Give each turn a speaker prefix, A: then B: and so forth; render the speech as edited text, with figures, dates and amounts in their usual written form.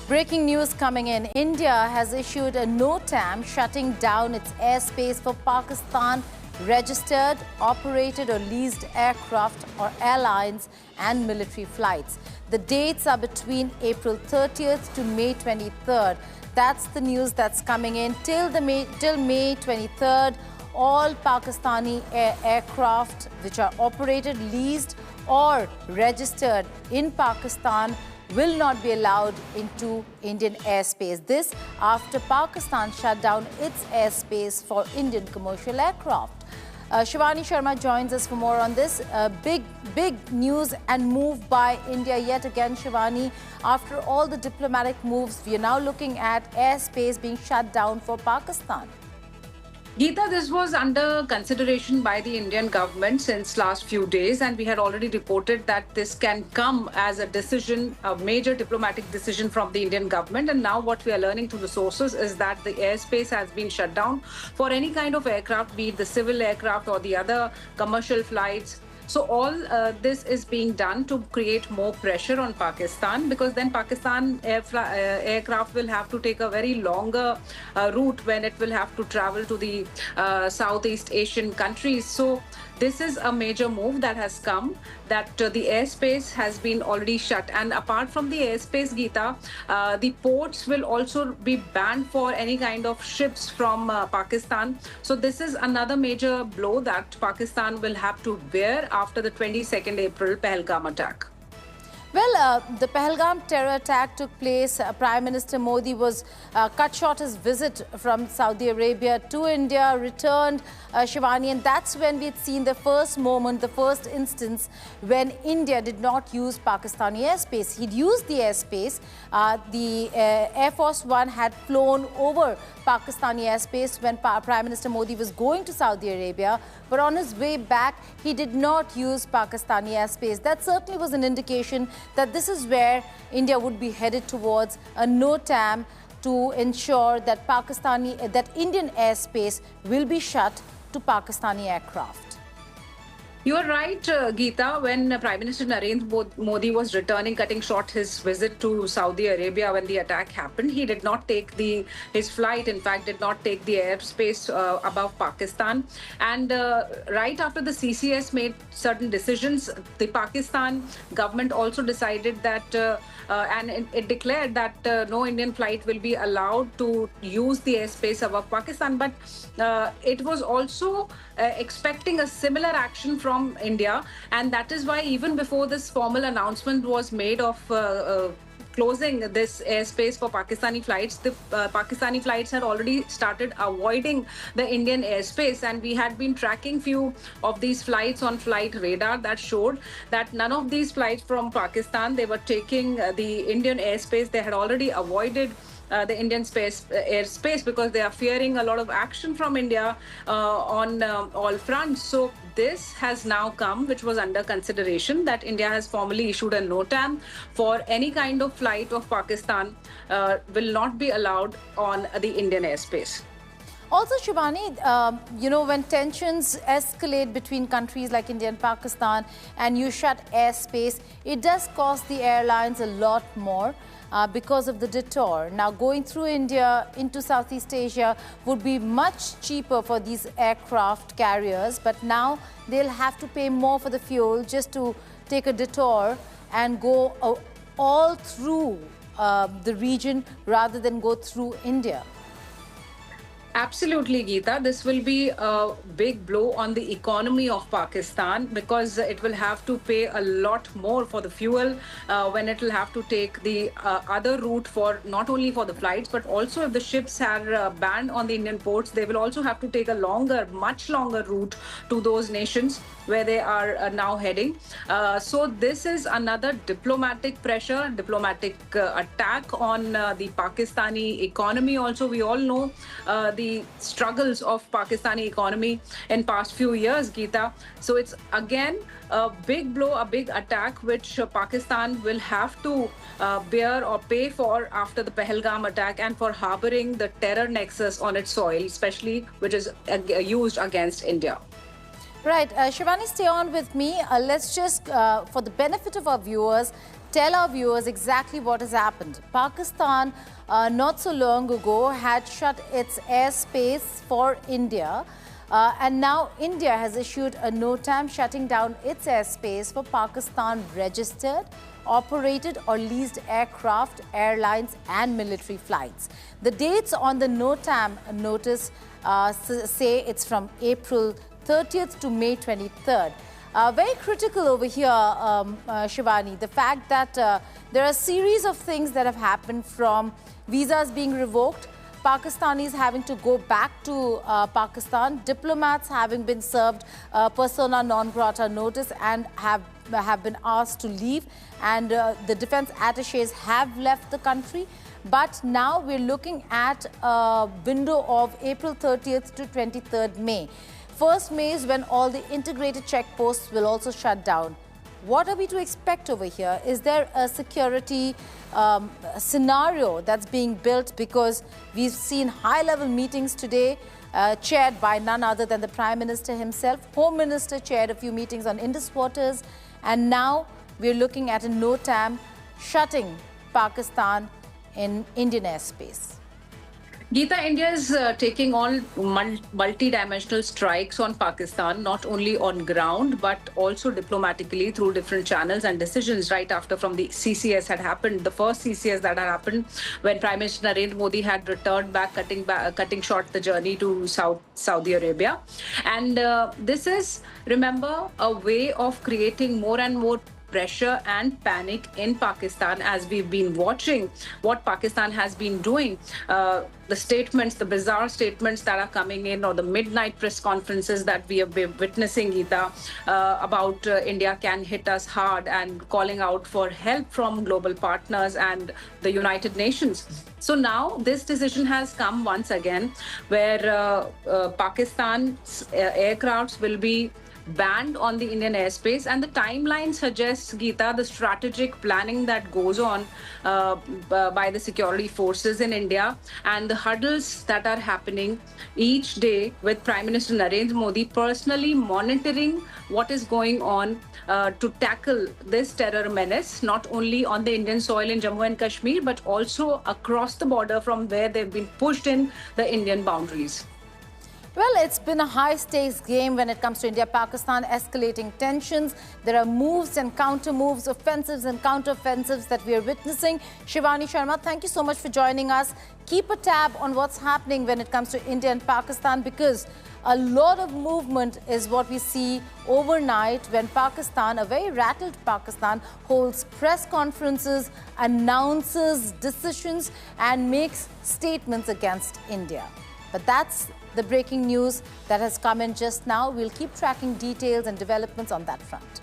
A: Breaking news coming in. India has issued a NOTAM shutting down its airspace for Pakistan registered, operated or leased aircraft or airlines and military flights. The dates are between April 30th to May 23rd. That's the news that's coming in. Till May 23rd, all Pakistani aircraft which are operated, leased or registered in Pakistan will not be allowed into Indian airspace. This after Pakistan shut down its airspace for Indian commercial aircraft. Shivani Sharma joins us for more on this. Big news and move by India yet again, Shivani. After all the diplomatic moves, we are now looking at airspace being shut down for Pakistan.
B: Geeta, this was under consideration by the Indian government since last few days, and we had already reported that this can come as a decision, a major diplomatic decision from the Indian government. And now what we are learning through the sources is that the airspace has been shut down for any kind of aircraft, be it the civil aircraft or the other commercial flights. So all this is being done to create more pressure on Pakistan, because then Pakistan aircraft will have to take a very longer route when it will have to travel to the Southeast Asian countries. So this is a major move that has come, that the airspace has been already shut. And apart from the airspace, Geeta, the ports will also be banned for any kind of ships from Pakistan. So this is another major blow that Pakistan will have to bear after the 22nd April Pahalgam attack.
A: Well, the Pahalgam terror attack took place. Prime Minister Modi was cut short his visit from Saudi Arabia to India, returned, Shivani, and that's when we had seen the first moment, the first instance when India did not use Pakistani airspace. He'd used the airspace. The Air Force One had flown over Pakistani airspace when Prime Minister Modi was going to Saudi Arabia, but on his way back, he did not use Pakistani airspace. That certainly was an indication that this is where India would be headed towards a NOTAM to ensure that Indian airspace will be shut to Pakistani aircraft.
B: You are right, Geeta. When Prime Minister Narendra Modi was returning, cutting short his visit to Saudi Arabia when the attack happened, he did not take his flight, in fact, did not take the airspace above Pakistan. And right after the CCS made certain decisions, the Pakistan government also decided that, and it declared that no Indian flight will be allowed to use the airspace above Pakistan. But it was also expecting a similar action from India, and that is why even before this formal announcement was made of closing this airspace for Pakistani flights, the Pakistani flights had already started avoiding the Indian airspace, and we had been tracking few of these flights on flight radar that showed that none of these flights from Pakistan, they were taking the Indian airspace. They had already avoided the Indian airspace because they are fearing a lot of action from India on all fronts. So this has now come, which was under consideration, that India has formally issued a NOTAM for any kind of flight of Pakistan will not be allowed on the Indian airspace.
A: Also, Shivani, when tensions escalate between countries like India and Pakistan and you shut airspace, it does cost the airlines a lot more because of the detour. Now, going through India into Southeast Asia would be much cheaper for these aircraft carriers, but now they'll have to pay more for the fuel just to take a detour and go all through the region rather than go through India.
B: Absolutely, Geeta. This will be a big blow on the economy of Pakistan, because it will have to pay a lot more for the fuel when it will have to take the other route for not only for the flights, but also if the ships are banned on the Indian ports, they will also have to take a much longer route to those nations where they are now heading. So this is another diplomatic pressure, diplomatic attack on the Pakistani economy. Also, we all know the struggles of Pakistani economy in past few years, Geeta. So it's again a big blow, a big attack, which Pakistan will have to bear or pay for after the Pahalgam attack and for harboring the terror nexus on its soil, especially which is used against India.
A: Right. Shivani, stay on with me. Let's just, for the benefit of our viewers, tell our viewers exactly what has happened. Pakistan, not so long ago, had shut its airspace for India. And now India has issued a NOTAM shutting down its airspace for Pakistan registered, operated or leased aircraft, airlines and military flights. The dates on the NOTAM notice say it's from April 30th to May 23rd. Very critical over here, Shivani, the fact that there are a series of things that have happened, from visas being revoked, Pakistanis having to go back to Pakistan, diplomats having been served persona non grata notice and have been asked to leave, and the defense attaches have left the country. But now we're looking at a window of April 30th to 23rd May. 1st May is when all the integrated checkposts will also shut down. What are we to expect over here? Is there a security scenario that's being built? Because we've seen high-level meetings today chaired by none other than the Prime Minister himself. Home Minister chaired a few meetings on Indus waters. And now we're looking at a NOTAM shutting Pakistan in Indian airspace.
B: Geeta, India is taking on multi-dimensional strikes on Pakistan, not only on ground, but also diplomatically through different channels and decisions right after from the CCS had happened. The first CCS that had happened when Prime Minister Narendra Modi had returned back, cutting short the journey to Saudi Arabia. And this is, remember, a way of creating more and more pressure and panic in Pakistan, as we've been watching what Pakistan has been doing. The statements, the bizarre statements that are coming in, or the midnight press conferences that we have been witnessing, Geeta, about India can hit us hard, and calling out for help from global partners and the United Nations. So now this decision has come once again, where Pakistan's aircrafts will be banned on the Indian airspace, and the timeline suggests, Geeta, the strategic planning that goes on by the security forces in India, and the huddles that are happening each day with Prime Minister Narendra Modi personally monitoring what is going on to tackle this terror menace, not only on the Indian soil in Jammu and Kashmir, but also across the border from where they've been pushed in the Indian boundaries.
A: Well, it's been a high-stakes game when it comes to India-Pakistan, escalating tensions. There are moves and counter-moves, offensives and counter-offensives that we are witnessing. Shivani Sharma, thank you so much for joining us. Keep a tab on what's happening when it comes to India and Pakistan, because a lot of movement is what we see overnight when Pakistan, a very rattled Pakistan, holds press conferences, announces decisions and makes statements against India. But that's the breaking news that has come in just now. We'll keep tracking details and developments on that front.